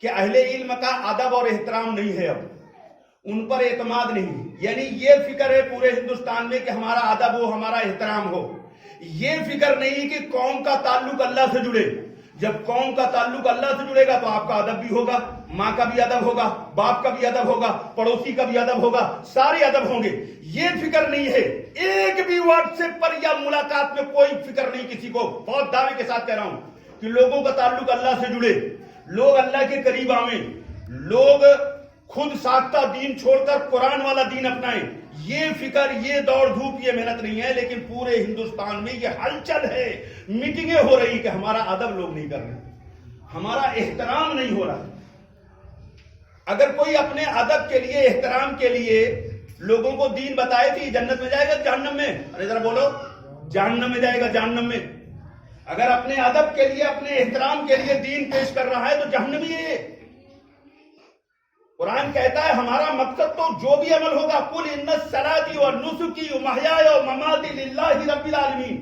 کہ اہل علم کا ادب اور احترام نہیں ہے، اب ان پر اعتماد نہیں، یعنی یہ فکر ہے پورے ہندوستان میں کہ ہمارا ادب ہو، ہمارا احترام ہو، یہ فکر نہیں کہ قوم کا تعلق اللہ سے جڑے۔ जब कौम का ताल्लुक अल्लाह से जुड़ेगा तो आपका अदब भी होगा, माँ का भी अदब होगा, बाप का भी अदब होगा, पड़ोसी का भी अदब होगा, सारे अदब होंगे। ये फिक्र नहीं है, एक भी व्हाट्सएप पर या मुलाकात में कोई फिक्र नहीं किसी को। बहुत दावे के साथ कह रहा हूं कि लोगों का ताल्लुक अल्लाह से जुड़े, लोग अल्लाह के करीब आवे, लोग खुद साख्ता दीन छोड़कर कुरान वाला दीन अपनाएं। ये फिक्र, ये दौड़ धूप, ये मेहनत नहीं है। लेकिन पूरे हिंदुस्तान में ये हलचल है, मीटिंगें हो रही कि हमारा अदब लोग नहीं कर रहे, हमारा एहतराम नहीं हो रहा। अगर कोई अपने अदब के लिए, एहतराम के लिए लोगों को दीन बताए कि जन्नत में जाएगा जहन्नम में, अरे जरा बोलो, जहन्नम में जाएगा, जहन्नम में। अगर अपने अदब के लिए, अपने एहतराम के लिए दीन पेश कर रहा है तो जहन्नमी है। कुरान कहता है हमारा मकसद तो जो भी अमल होगा, कुल इन्ना सलाती और नुसुकी व महयाय व ममाती लिल्लाहि रब्बिल आलमीन,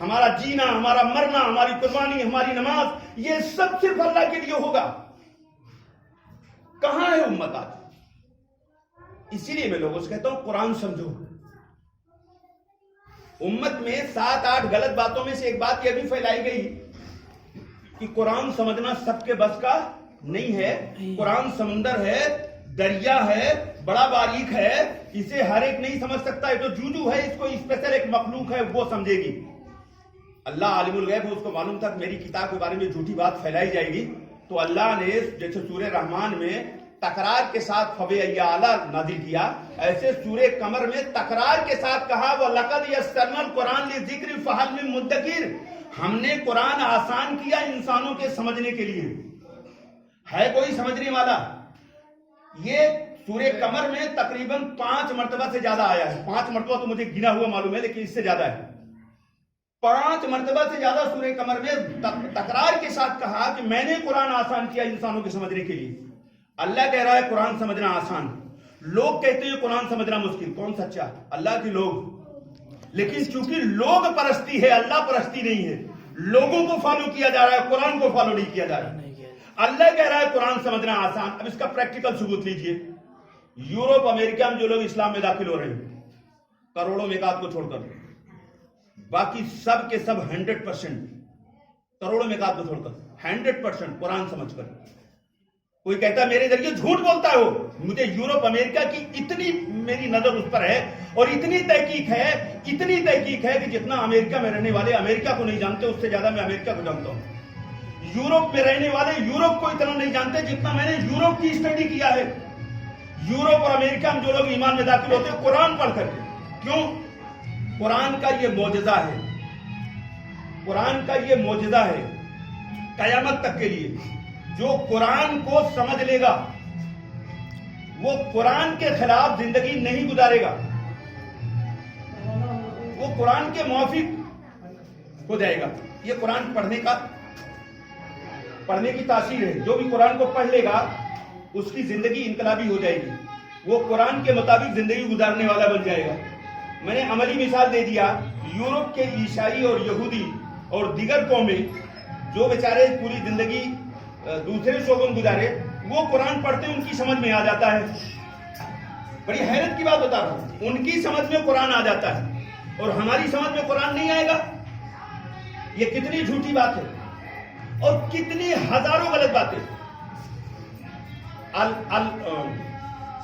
हमारा जीना, हमारा मरना, हमारी कुर्बानी, हमारी नमाज, ये सब सिर्फ अल्लाह के लिए होगा। कहां है उम्मत आज? इसीलिए मैं लोगों से कहता हूं कुरान समझो। उम्मत में 7-8 गलत बातों में से एक बात यह भी फैलाई गई कि कुरान समझना सबके बस का नहीं है। कुरान समंदर है, दरिया है, बड़ा बारीक है, इसे हर एक नहीं समझ सकता। ये तो जूजू है, इसको स्पेशल एक मखलूक है वो समझेगी। अल्लाह आलिमुल गैब, उसको मालूम था कि मेरी किताब के बारे में झूठी बात फैलाई जाएगी, तो अल्लाह ने जैसे सूरह रहमान में तकरार के साथ फबे आला नाजिल किया, ऐसे सूरह कमर में तकरार के साथ कहा वलक़द यस्सरनल कुरान लिज़िक्रि फहल मिन मुद्दकिर, हमने कुरान आसान किया इंसानों के समझने के लिए, है कोई समझने वाला? ये सूरह कमर में तकरीबन 5 मरतबा से ज्यादा आया है। 5 मरतबा तो मुझे गिना हुआ मालूम है, लेकिन इससे ज्यादा है। 5 मरतबा से ज्यादा सूरह कमर में तकरार के साथ कहा कि मैंने कुरान आसान किया इंसानों के समझने के लिए। अल्लाह कह रहा है कुरान समझना आसान, लोग कहते हैं कुरान समझना मुश्किल। कौन सच्चा? अल्लाह के लोग। लेकिन चूंकि लोग परस्ती है, अल्लाह परस्ती नहीं है, लोगों को फॉलो किया जा रहा है, कुरान को फॉलो नहीं किया जा रहा है। अल्लाह कह रहा है कुरान समझना आसान। अब इसका प्रैक्टिकल सबूत लीजिए। यूरोप, अमेरिका में जो लोग इस्लाम में दाखिल हो रहे हैं, करोड़ों में एक आध को छोड़कर, बाकी सब के सब 100%, करोड़ों में एक आध को छोड़कर 100% कुरान समझकर। कोई कहता है मेरे जरिए झूठ बोलता है वो। मुझे यूरोप, अमेरिका की इतनी मेरी नजर उस पर है और इतनी तहकीक है कि जितना अमेरिका में रहने वाले अमेरिका को नहीं जानते, उससे ज्यादा मैं अमेरिका को जानता हूं। यूरोप में रहने वाले यूरोप को इतना नहीं जानते जितना मैंने यूरोप की स्टडी किया है। यूरोप और अमेरिका में जो लोग ईमान में दाखिल होते हैं कुरान पढ़ करके। क्यों? कुरान का ये मौजज़ा है, कुरान का ये मौजज़ा है कयामत तक के लिए। जो कुरान को समझ लेगा वो कुरान के खिलाफ जिंदगी नहीं गुजारेगा, वो कुरान के मुआफिक हो जाएगा। ये कुरान पढ़ने की तासीर है। जो भी कुरान को पढ़ लेगा उसकी जिंदगी इनकलाबी हो जाएगी, वो कुरान के मुताबिक जिंदगी गुजारने वाला बन जाएगा। मैंने अमली मिसाल दे दिया। यूरोप के ईसाई और यहूदी और दीगर कौमें जो बेचारे पूरी जिंदगी दूसरे शोबों में गुजारे, वो कुरान पढ़ते उनकी समझ में आ जाता है। बड़ी हैरत की बात बता रहा हूं, उनकी समझ में कुरान आ जाता है और हमारी समझ में कुरान नहीं आएगा। ये कितनी झूठी बात है और कितनी हजारों गलत बातें।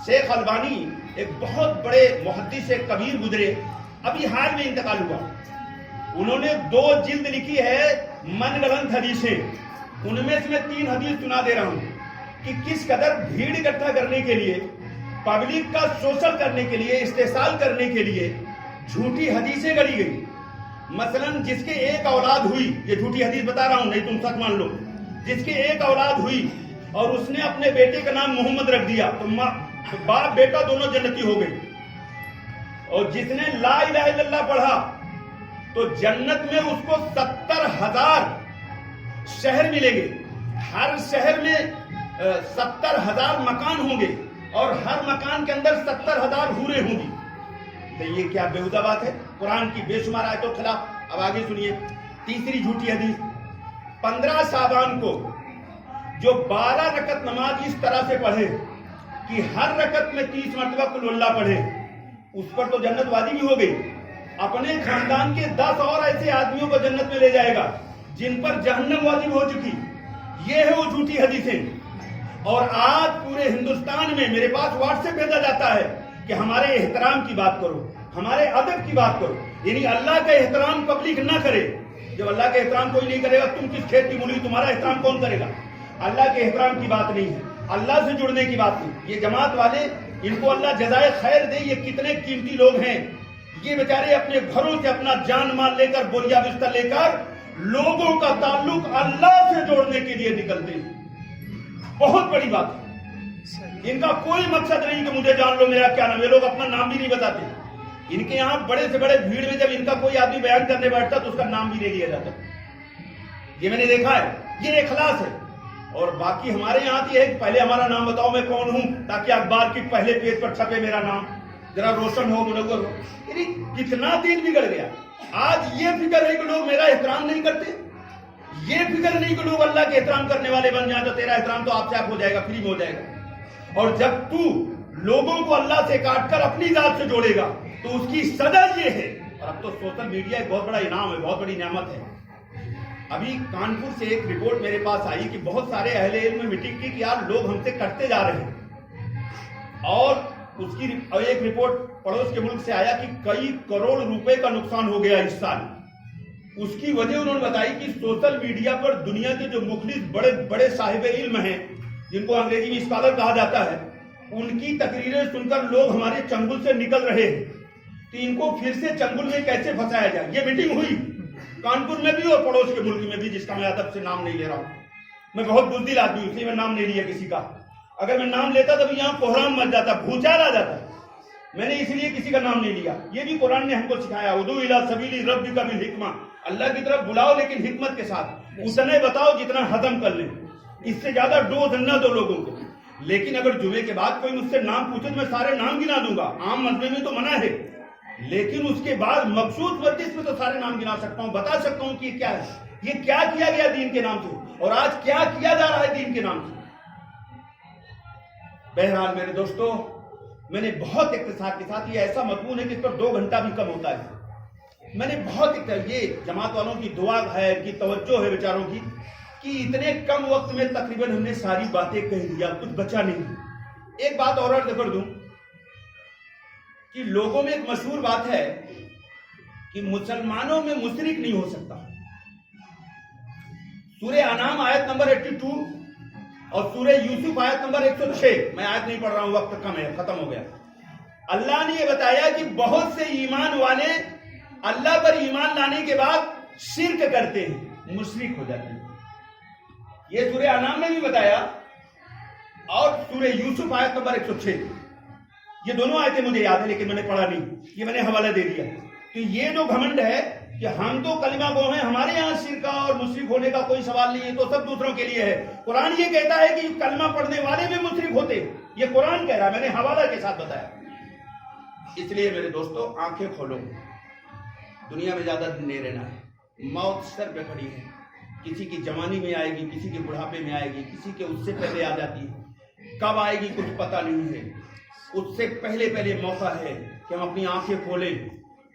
शेख अलबानी एक बहुत बड़े मुहद्दिस कबीर गुजरे, अभी हाल में इंतकाल हुआ। उन्होंने 2 जिल्द लिखी है मनगढ़ंत हदीसें। उनमें से मैं 3 हदीस सुना दे रहा हूं कि किस कदर भीड़ इकट्ठा करने के लिए, पब्लिक का शोषण करने के लिए, इस्तेसाल करने के लिए झूठी हदीसें गढ़ी गई। मसलन जिसके एक औलाद हुई, ये झूठी हदीस बता रहा हूं, नहीं तुम सच मान लो, जिसके एक औलाद हुई और उसने अपने बेटे का नाम मोहम्मद रख दिया तो बाप बेटा दोनों जन्नती हो गए। और जिसने ला इलाहा इल्लल्लाह पढ़ा तो जन्नत में उसको 70,000 शहर मिलेंगे। हर शहर में 70,000 मकान होंगे और हर मकान के अंदर 70,000 हूरें होंगी। तो ये क्या बेहुदा बात है? कुरान की बेशुमार आयतों के खिलाफ। अब आगे सुनिए तीसरी झूठी हदीस। 15 शाबान को जो 12 रकत नमाज इस तरह से पढ़े कि हर रकत में 30 मरतबा कुल अल्लाह पढ़े, उस पर तो जन्नत वाजिब हो गई। अपने खानदान के 10 और ऐसे आदमियों को जन्नत में ले जाएगा जिन पर जहन्नम वाजिब हो चुकी, ये है वो झूठी हदीसें। और आज पूरे हिंदुस्तान में मेरे पास व्हाट्सएप भेजा जाता है कि हमारे एहतराम की बात करो, हमारे अदब की बात करो, यानी अल्लाह का एहतराम पब्लिक ना करे। जब अल्लाह का एहतराम कोई नहीं करेगा, तुम किस खेत की मूली, तुम्हारा एहतराम कौन करेगा? अल्लाह के एहतराम की बात नहीं है, अल्लाह से जुड़ने की बात नहीं। ये जमात वाले, इनको अल्लाह जज़ाए खैर दे, ये कितने कीमती लोग हैं। ये बेचारे अपने घरों से अपना जान माल लेकर, बोरिया बिस्तर लेकर लोगों का ताल्लुक अल्लाह से जोड़ने के लिए निकलते हैं। बहुत बड़ी बात है। इनका कोई मकसद नहीं कि मुझे जान लो मेरा क्या नाम। ये लोग अपना नाम भी नहीं बताते। इनके यहाँ बड़े से बड़े भीड़ में जब इनका कोई आदमी बयान करने बैठता तो उसका नाम भी नहीं लिया जाता। ये मैंने देखा है, ये इखलास है। और बाकी हमारे यहाँ तो ये है कि पहले हमारा नाम बताओ, मैं कौन हूं, ताकि अखबार की पहले पेज पर छपे मेरा नाम, जरा रोशन हो, मुनव्वर हो। यानी कितना दिन बिगड़ गया। आज ये फिक्र है कि लोग मेरा एहतराम नहीं करते, ये फिक्र नहीं कि लोग अल्लाह के एहतराम करने वाले बन जाए, तो तेरा एहतराम तो आपसे आप हो जाएगा, फ्री में हो जाएगा। और जब तू लोगों को अल्लाह से काटकर अपनी जात से जोड़ेगा तो उसकी सजा ये है। और अब तो सोशल मीडिया एक बहुत बड़ा इनाम है, बहुत बड़ी नेमत है। अभी कानपुर से एक रिपोर्ट मेरे पास आई कि बहुत सारे अहले इल्म मीटिंग की कि यार लोग हमसे कटते जा रहे हैं। और उसकी एक रिपोर्ट पड़ोस के मुल्क से आया कि कई करोड़ रुपए का नुकसान हो गया इस साल। उसकी वजह उन्होंने बताई कि सोशल मीडिया पर दुनिया के जो मुखलिस बड़े बड़े साहिब इल्म हैं, जिनको अंग्रेजी में स्कॉलर कहा जाता है, उनकी तकरीरें सुनकर लोग हमारे चंगुल से निकल रहे हैं। तो इनको फिर से चंगुल में कैसे फंसाया जाए। ये मीटिंग हुई कानपुर में भी और पड़ोस के मुल्क में भी, जिसका मैं अदब से नाम नहीं ले रहा हूं। मैं बहुत बुज़दिल आदमी हूं, इसलिए मैं नाम नहीं लिया किसी का। अगर मैं नाम लेता तब यहाँ कोहराम मच जाता, भूचाल आ जाता। मैंने इसलिए किसी का नाम नहीं लिया। ये भी कुरान ने हमको सिखाया, उदू इला सबीली रब्बिका बिल हिकमा, अल्लाह की तरफ बुलाओ लेकिन हिकमत के साथ। उतने बताओ जितना हजम कर ले, इससे ज्यादा डोज न दो लोगों को। लेकिन अगर जुमे के बाद कोई मुझसे नाम पूछे तो मैं सारे नाम गिना दूंगा। आम मसले में तो मना है, लेकिन उसके बाद मखसूस मजलिस में तो सारे नाम गिना सकता हूं, बता सकता हूं कि ये क्या है, ये क्या किया गया दीन के नाम से, और आज क्या किया जा रहा है दीन के नाम से। बहरहाल मेरे दोस्तों, मैंने बहुत इख्तिसार के साथ, ये ऐसा मजमून है कि इस पर 2 घंटा भी कम होता है। मैंने बहुत, ये जमात वालों की दुआ है, इनकी तवज्जो है बेचारों की, कि इतने कम वक्त में तकरीबन हमने सारी बातें कह दिया, कुछ बचा नहीं। एक बात और अर्ज कर दूं कि लोगों में एक मशहूर बात है कि मुसलमानों में मुशरिक नहीं हो सकता। सूरह अनाम आयत नंबर 82 और सूरह यूसुफ आयत नंबर 106, मैं आयत नहीं पढ़ रहा हूं, वक्त कम है, खत्म हो गया। अल्लाह ने यह बताया कि बहुत से ईमान वाले अल्लाह पर ईमान लाने के बाद शिर्क करते हैं, मुशरिक हो जाते हैं। ये सूरह अनाम में भी बताया और सूरह यूसुफ आयत नंबर 106। ये दोनों आयतें मुझे याद है, लेकिन मैंने पढ़ा नहीं, ये मैंने हवाला दे दिया। तो ये जो घमंड है कि हम तो कलिमा गो हैं, हमारे यहाँ शिरका और मुशरिक होने का कोई सवाल नहीं है, तो सब दूसरों के लिए है। कुरान ये कहता है कि कलिमा पढ़ने वाले भी मुशरिक होते, ये कुरान कह रहा है, मैंने हवाला के साथ बताया। इसलिए मेरे दोस्तों, आंखें खोलो, दुनिया में ज्यादा दिन नहीं रहना है। मौत सर पे खड़ी है, किसी की जवानी में आएगी, किसी के बुढ़ापे में आएगी, किसी के उससे पहले आ जाती है। कब आएगी कुछ पता नहीं है। उससे पहले पहले मौका है कि हम अपनी आंखें खोलें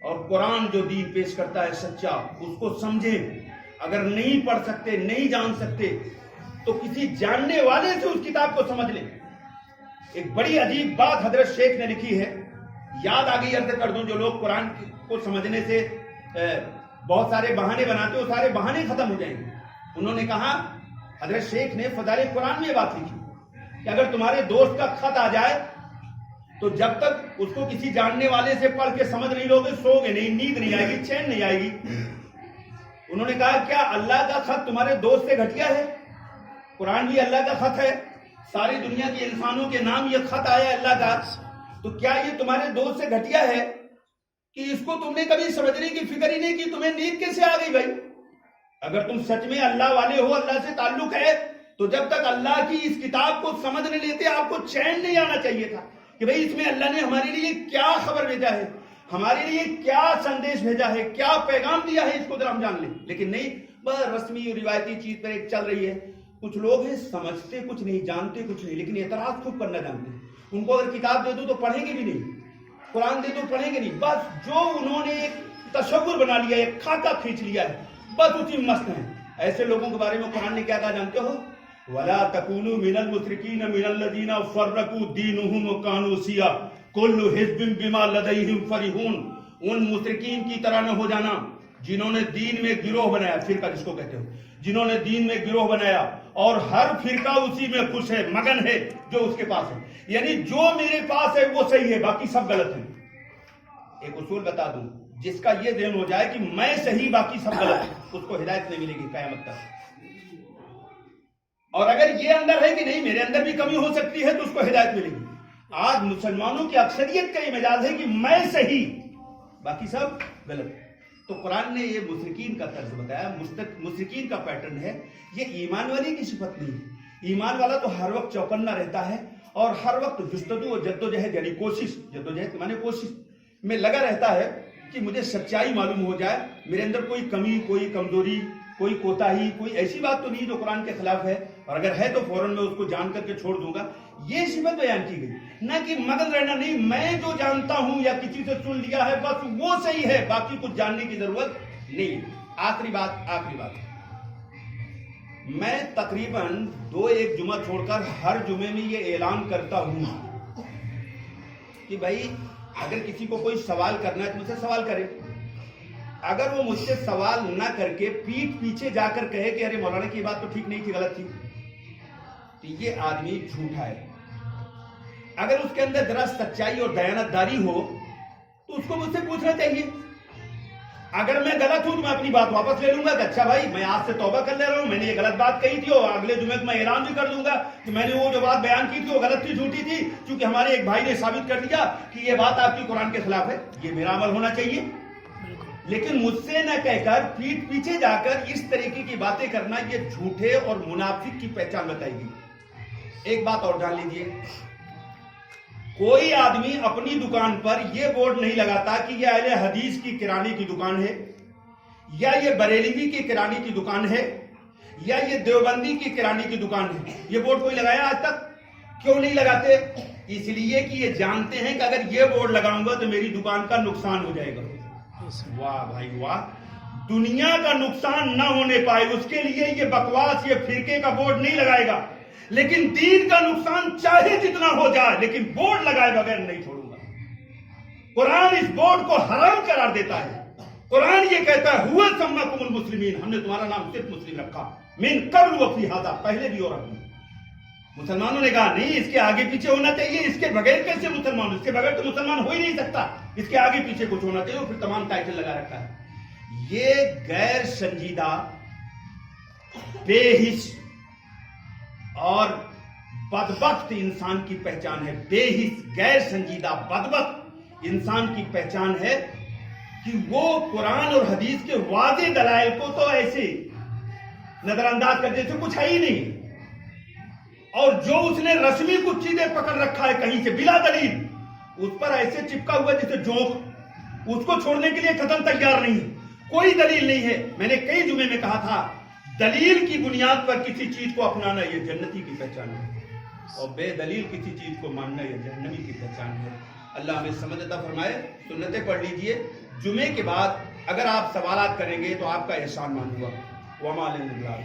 और कुरान जो दीन पेश करता है सच्चा, उसको समझें। अगर नहीं पढ़ सकते, नहीं जान सकते, तो किसी जानने वाले से उस किताब को समझ लें। एक बड़ी अजीब बात हजरत शेख ने लिखी है, याद आ गई, अर्ज कर दूं। जो लोग कुरान को समझने से बहुत सारे बहाने बनाते, वो सारे बहाने खत्म हो जाएंगे। उन्होंने कहा, हजरत शेख ने फजाइल कुरान में बात लिखी कि अगर तुम्हारे दोस्त का खत आ जाए तो जब तक उसको किसी जानने वाले से पढ़ के समझ नहीं लोगे, सोगे नहीं, नींद नहीं आएगी, चैन नहीं आएगी। उन्होंने कहा, क्या अल्लाह का खत तुम्हारे दोस्त से घटिया है? कुरान भी अल्लाह का खत है, सारी दुनिया के इंसानों के नाम ये खत आया अल्लाह का, तो क्या ये तुम्हारे दोस्त से घटिया है कि इसको तुमने कभी समझने की फिक्र ही नहीं की? तुम्हें नींद कैसे आ गई भाई? अगर तुम सच में अल्लाह वाले हो, अल्लाह से ताल्लुक है, तो जब तक अल्लाह की इस किताब को समझ नहीं लेते, आपको चैन नहीं आना चाहिए था कि भाई इसमें अल्लाह ने हमारे लिए क्या खबर भेजा है, हमारे लिए क्या संदेश भेजा है, क्या पैगाम दिया है, इसको जरा हम जान लें। लेकिन नहीं, बस रस्मी रिवायती चीज पर एक चल रही है। कुछ लोग हैं समझते कुछ नहीं, जानते कुछ नहीं, लेकिन एतराज खूब करना जानते हैं। उनको अगर किताब दे दो तो पढ़ेंगे भी नहीं, कुरान दे दो पढ़ेंगे नहीं। बस जो उन्होंने एक तशव्वुर बना लिया, एक खाका खींच लिया है, बस उसी मस्त है। ऐसे लोगों के बारे में कुरान ने क्या कहा जानते हो? वला तकूनु मिनल मुशरिकीन मिनल लजीना फर्रकू दीनुहुम व कानू शिया कुल्लु हिज़्बिन बिमा लदैहिम फरिहून। उन मुशरिकीन की तरह न हो जाना जिन्होंने दीन में गिरोह बनाया, फिरका जिसको कहते हो, जिन्होंने दीन में गिरोह बनाया और हर फिरका उसी में खुश है, मगन है जो उसके पास है। यानी जो मेरे पास है वो सही है, बाकी सब गलत है। एक उसूल बता दूं, जिसका ये ध्यान हो जाए कि मैं सही बाकी सब गलत है, उसको हिदायत नहीं मिलेगी क़यामत तक। और अगर ये अंदर है कि नहीं मेरे अंदर भी कमी हो सकती है, तो उसको हिदायत मिलेगी। आज मुसलमानों की अक्सरियत का ये मिजाज है कि मैं सही बाकी सब गलत। तो कुरान ने ये मुशरिकीन का तर्ज बताया, मुशरिकीन का पैटर्न है। ये ईमान वाले की सिफत नहीं। ईमान वाला तो हर वक्त चौकन्ना रहता है और हर वक्त जुस्तजू और जद्दोजहद यानी कोशिश, जद्दोजहद माने कोशिश में लगा रहता है कि मुझे सच्चाई मालूम हो जाए, मेरे अंदर कोई कमी, कोई कमजोरी, कोई कोताही, कोई ऐसी बात तो नहीं जो कुरान के खिलाफ है, और अगर है तो फौरन मैं उसको जान करके छोड़ दूंगा। ये सिफत बयान की गई, ना कि मगन रहना नहीं, मैं जो जानता हूं या किसी से सुन लिया है बस वो सही है, बाकी कुछ जानने की जरूरत नहीं है। आखिरी बात, मैं तकरीबन 2-1 जुमा छोड़कर हर जुमे में ये ऐलान करता हूं कि भाई अगर किसी को कोई सवाल करना है तो मुझसे सवाल करे। अगर वो मुझसे सवाल ना करके पीठ पीछे जाकर कहे कि अरे मौलाना की बात तो ठीक नहीं थी, गलत थी, तो ये आदमी झूठा है। अगर उसके अंदर जरा सच्चाई और दयानतदारी हो तो उसको मुझसे पूछना चाहिए। अगर मैं गलत हूं तो मैं अपनी बात वापस ले लूंगा कि अच्छा भाई मैं आज से तौबा कर ले रहा हूं, मैंने ये गलत बात कही थी, और अगले जुमे मैं ऐलान भी कर दूंगा कि मैंने वो जो बात बयान की थी वो गलत थी, झूठी थी, क्योंकि हमारे एक भाई ने साबित कर दिया कि ये बात आपकी कुरान के खिलाफ है। ये मेरा अमल होना चाहिए। लेकिन मुझसे न कहकर पीठ पीछे जाकर इस तरीके की बातें करना, ये झूठे और मुनाफिक की पहचान बताएगी। एक बात और जान लीजिए, कोई आदमी अपनी दुकान पर यह बोर्ड नहीं लगाता कि यह अहले हदीस की किराने की दुकान है, या ये बरेलवी की किराने की दुकान है, या ये देवबंदी की किराने की दुकान है। ये बोर्ड कोई लगाया आज तक? क्यों नहीं लगाते? इसलिए कि ये जानते हैं कि अगर ये बोर्ड लगाऊंगा तो मेरी दुकान का नुकसान हो जाएगा। वाह भाई वाह, दुनिया का नुकसान ना होने पाए उसके लिए ये बकवास, ये फिरके का बोर्ड नहीं लगाएगा। लेकिन दीन का नुकसान चाहे जितना हो जाए, लेकिन बोर्ड लगाए बगैर नहीं छोड़ूंगा। कुरान इस बोर्ड को हराम करार देता है। कुरान ये कहता है हुआ सम्माकुमुल मुस्लिमीन, हमने तुम्हारा नाम सिर्फ मुस्लिम रखा, मिन कब्ल व फी हादा, पहले भी और अब भी। मुसलमानों ने कहा नहीं, इसके आगे पीछे होना चाहिए, इसके बगैर कैसे मुसलमान, इसके बगैर तो मुसलमान हो ही नहीं सकता, इसके आगे पीछे कुछ होना चाहिए, और फिर तमाम टाइटल लगा रखा है। ये गैर संजीदा, बेहिस और बदबख्त इंसान की पहचान है। बेहिस, गैर संजीदा, बदबख्त इंसान की पहचान है कि वो कुरान और हदीस के वाज़े दलाइल को तो ऐसे नजरअंदाज कर जैसे कुछ है ही नहीं, और जो उसने रस्मी कुछ चीजें पकड़ रखा है कहीं से बिला दलील, उस पर ऐसे चिपका हुआ जैसे जोक, उसको छोड़ने के लिए कदम तैयार नहीं है, कोई दलील नहीं है। मैंने कई जुमे में कहा था, दलील की बुनियाद पर किसी चीज को अपनाना ये जन्नती की पहचान है, और बेदलील किसी चीज को मानना ये जहन्नमी की पहचान है। अल्लाह हमें समझ अता फरमाए। सुन्नतें पढ़ लीजिए, जुमे के बाद अगर आप सवालात करेंगे तो आपका एहसान मानूंगा। वमा अलैना